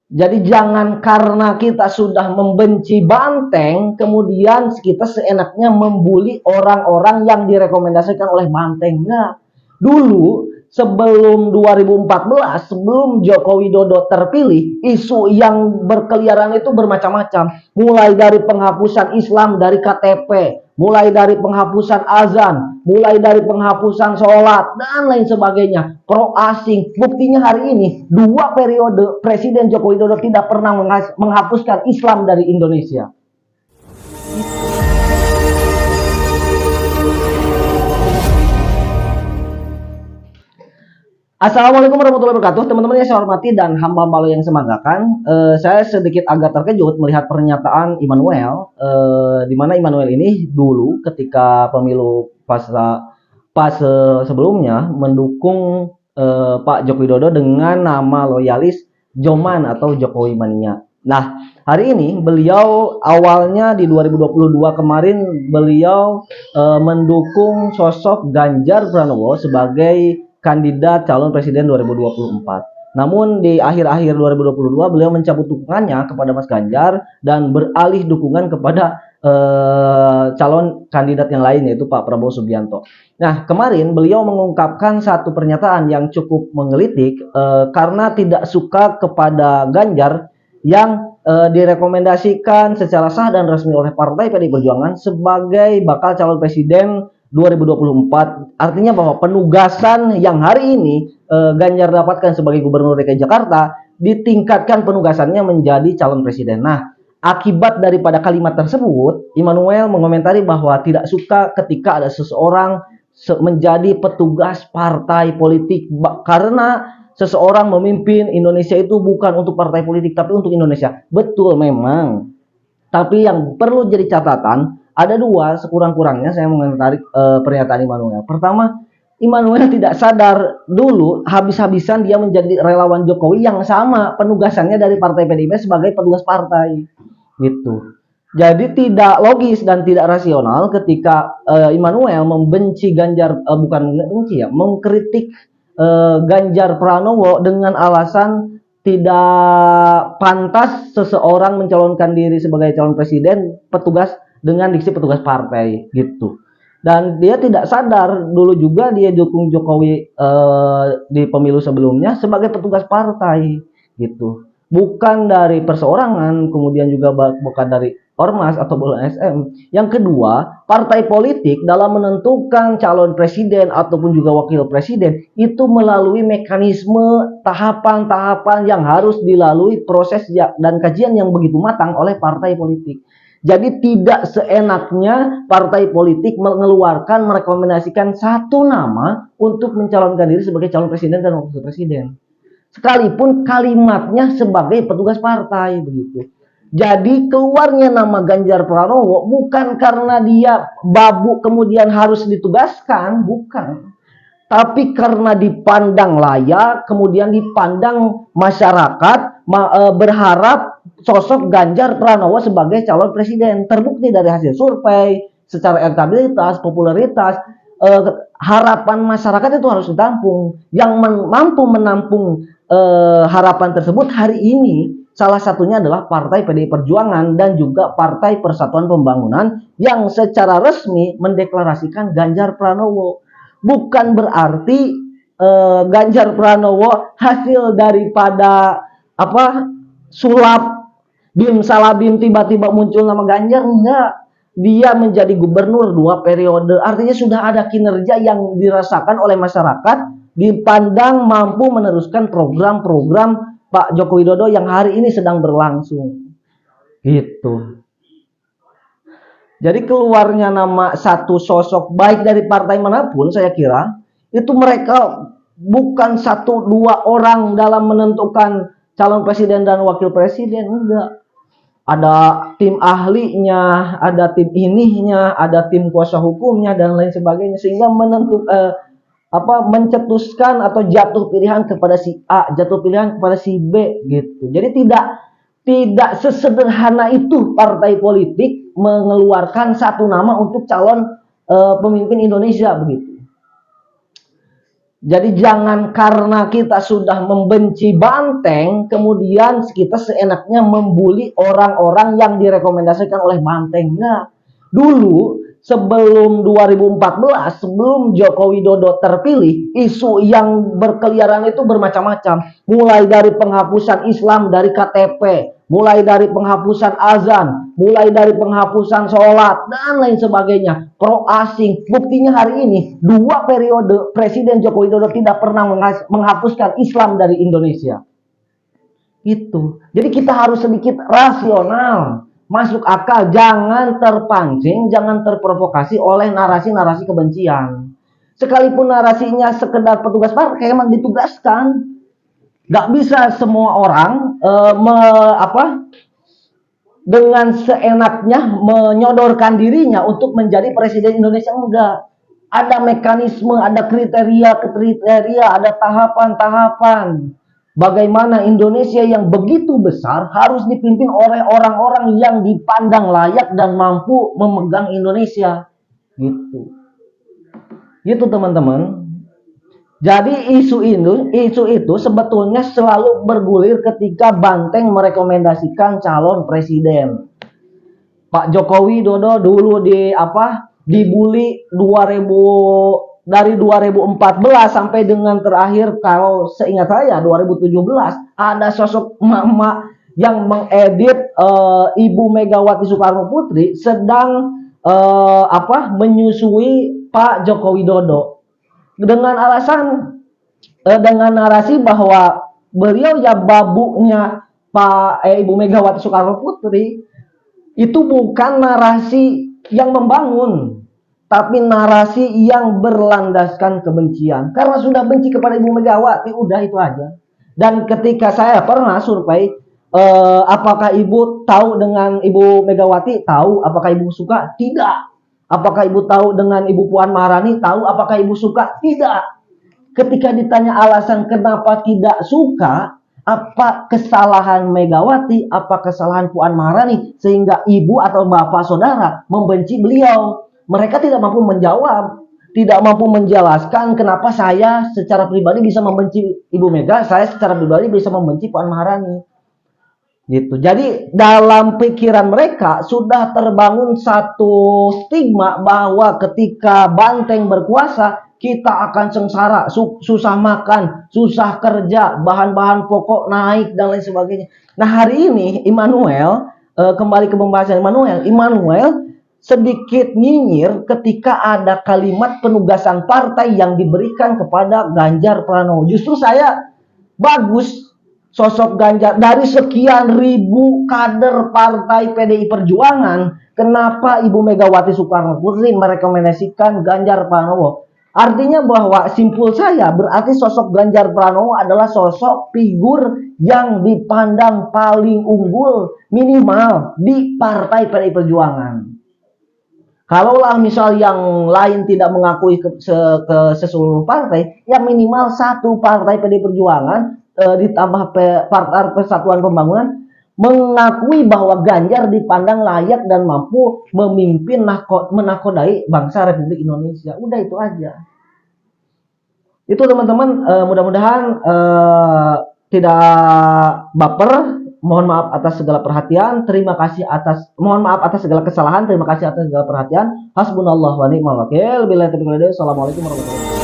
Jadi jangan karena kita sudah membenci Banteng, kemudian kita seenaknya membuli orang-orang yang direkomendasikan oleh Banteng. Nah, dulu sebelum 2014, sebelum Joko Widodo terpilih, isu yang berkeliaran itu bermacam-macam. Mulai dari penghapusan Islam dari KTP, mulai dari penghapusan azan, mulai dari penghapusan sholat, dan lain sebagainya. Pro asing. Buktinya hari ini, 2 periode Presiden Joko Widodo tidak pernah menghapuskan Islam dari Indonesia. Assalamualaikum warahmatullahi wabarakatuh, teman-teman yang saya hormati dan hamba-hamba Allah yang semagakan. Saya sedikit agak terkejut melihat pernyataan Immanuel, di mana Immanuel ini dulu ketika pemilu pas sebelumnya mendukung Pak Joko Widodo dengan nama loyalis Joman atau Jokowi Mania. Nah, hari ini beliau awalnya di 2022 kemarin beliau mendukung sosok Ganjar Pranowo sebagai kandidat calon presiden 2024. Namun di akhir-akhir 2022 beliau mencabut dukungannya kepada Mas Ganjar dan beralih dukungan kepada calon kandidat yang lain yaitu Pak Prabowo Subianto. Nah, kemarin beliau mengungkapkan satu pernyataan yang cukup menggelitik karena tidak suka kepada Ganjar yang direkomendasikan secara sah dan resmi oleh Partai PDI Perjuangan sebagai bakal calon presiden 2024. Artinya bahwa penugasan yang hari ini Ganjar dapatkan sebagai Gubernur DKI Jakarta ditingkatkan penugasannya menjadi calon presiden. Nah, akibat daripada kalimat tersebut, Immanuel mengomentari bahwa tidak suka ketika ada seseorang menjadi petugas partai politik karena seseorang memimpin Indonesia itu bukan untuk partai politik tapi untuk Indonesia. Betul memang. Tapi yang perlu jadi catatan ada dua sekurang-kurangnya saya mengomentari pernyataan Immanuel. Pertama, Immanuel tidak sadar dulu habis-habisan dia menjadi relawan Jokowi yang sama penugasannya dari Partai PDIP sebagai petugas partai gitu. Jadi tidak logis dan tidak rasional ketika Immanuel membenci Ganjar, bukan membenci ya, mengkritik Ganjar Pranowo dengan alasan tidak pantas seseorang mencalonkan diri sebagai calon presiden petugas dengan diksi petugas partai gitu. Dan dia tidak sadar dulu juga dia dukung Jokowi di pemilu sebelumnya sebagai petugas partai gitu. Bukan dari perseorangan, kemudian juga bukan dari ormas atau LSM. Yang kedua, partai politik dalam menentukan calon presiden ataupun juga wakil presiden itu melalui mekanisme tahapan-tahapan yang harus dilalui proses dan kajian yang begitu matang oleh partai politik. Jadi tidak seenaknya partai politik mengeluarkan, merekomendasikan satu nama untuk mencalonkan diri sebagai calon presiden dan wakil presiden. Sekalipun kalimatnya sebagai petugas partai begitu. Jadi keluarnya nama Ganjar Pranowo bukan karena dia babu kemudian harus ditugaskan, bukan. Tapi karena dipandang layak, kemudian dipandang masyarakat berharap sosok Ganjar Pranowo sebagai calon presiden. Terbukti dari hasil survei, secara elektabilitas, popularitas, harapan masyarakat itu harus ditampung. Yang mampu menampung harapan tersebut hari ini salah satunya adalah Partai PDI Perjuangan dan juga Partai Persatuan Pembangunan yang secara resmi mendeklarasikan Ganjar Pranowo. Bukan berarti Ganjar Pranowo hasil daripada sulap bim salah bim tiba-tiba muncul nama Ganjar, enggak. Dia menjadi gubernur 2 periode, artinya sudah ada kinerja yang dirasakan oleh masyarakat, dipandang mampu meneruskan program-program Pak Joko Widodo yang hari ini sedang berlangsung. Gitu. Jadi keluarnya nama satu sosok baik dari partai manapun, saya kira itu mereka bukan 1-2 orang dalam menentukan calon presiden dan wakil presiden, enggak. Ada tim ahlinya, ada tim ininya, ada tim kuasa hukumnya dan lain sebagainya sehingga mencetuskan atau jatuh pilihan kepada si A, jatuh pilihan kepada si B gitu. Jadi tidak sesederhana itu partai politik mengeluarkan satu nama untuk calon pemimpin Indonesia begitu. Jadi jangan karena kita sudah membenci Banteng, kemudian kita seenaknya membuli orang-orang yang direkomendasikan oleh Banteng. Nah, dulu sebelum 2014, sebelum Joko Widodo terpilih, isu yang berkeliaran itu bermacam-macam. Mulai dari penghapusan Islam dari KTP, mulai dari penghapusan azan, mulai dari penghapusan sholat, dan lain sebagainya. Pro asing. Buktinya hari ini, 2 periode Presiden Joko Widodo tidak pernah menghapuskan Islam dari Indonesia. Itu. Jadi kita harus sedikit rasional, masuk akal, jangan terpancing, jangan terprovokasi oleh narasi-narasi kebencian. Sekalipun narasinya sekedar petugas partai, emang ditugaskan. Gak bisa semua orang dengan seenaknya menyodorkan dirinya untuk menjadi presiden Indonesia. Enggak. Ada mekanisme, ada kriteria, ada tahapan-tahapan. Bagaimana Indonesia yang begitu besar harus dipimpin oleh orang-orang yang dipandang layak dan mampu memegang Indonesia. Gitu. Gitu teman-teman. Jadi isu itu sebetulnya selalu bergulir ketika Banteng merekomendasikan calon presiden. Pak Jokowi Dodo dulu dibully dari 2014 sampai dengan terakhir, kalau seingat saya 2017 ada sosok emak-emak yang mengedit Ibu Megawati Soekarno Putri sedang menyusui Pak Jokowi Dodo dengan dengan narasi bahwa beliau ya babunya Ibu Megawati Soekarno Putri. Itu bukan narasi yang membangun, tapi narasi yang berlandaskan kebencian. Karena sudah benci kepada Ibu Megawati, udah itu aja. Dan ketika saya pernah survei, apakah Ibu tahu dengan Ibu Megawati? Tahu. Apakah Ibu suka? Tidak. Apakah Ibu tahu dengan Ibu Puan Maharani? Tahu. Apakah Ibu suka? Tidak. Ketika ditanya alasan kenapa tidak suka, apa kesalahan Megawati, apa kesalahan Puan Maharani sehingga ibu atau bapak saudara membenci beliau? Mereka tidak mampu menjawab, tidak mampu menjelaskan kenapa saya secara pribadi bisa membenci Ibu Mega, saya secara pribadi bisa membenci Puan Maharani. Gitu. Jadi dalam pikiran mereka sudah terbangun satu stigma bahwa ketika Banteng berkuasa, kita akan sengsara, susah makan, susah kerja, bahan-bahan pokok naik dan lain sebagainya. Nah, hari ini Immanuel, kembali ke pembahasan Immanuel sedikit nyinyir ketika ada kalimat penugasan partai yang diberikan kepada Ganjar Pranowo. Justru saya bagus sosok Ganjar dari sekian ribu kader partai PDI Perjuangan. Kenapa Ibu Megawati Soekarno Putri merekomendasikan Ganjar Pranowo? Artinya bahwa simpul saya berarti sosok Ganjar Pranowo adalah sosok figur yang dipandang paling unggul minimal di partai PDI Perjuangan. Kalaulah misal yang lain tidak mengakui ke seluruh partai, ya minimal satu partai PDI Perjuangan ditambah Partai Persatuan Pembangunan mengakui bahwa Ganjar dipandang layak dan mampu memimpin menakodai bangsa Republik Indonesia. Udah itu aja. Itu teman-teman, mudah-mudahan tidak baper. Mohon maaf atas segala perhatian. Mohon maaf atas segala kesalahan. Terima kasih atas segala perhatian. Hasbunallah wa ni'mal wakil. Assalamualaikum warahmatullahi wabarakatuh.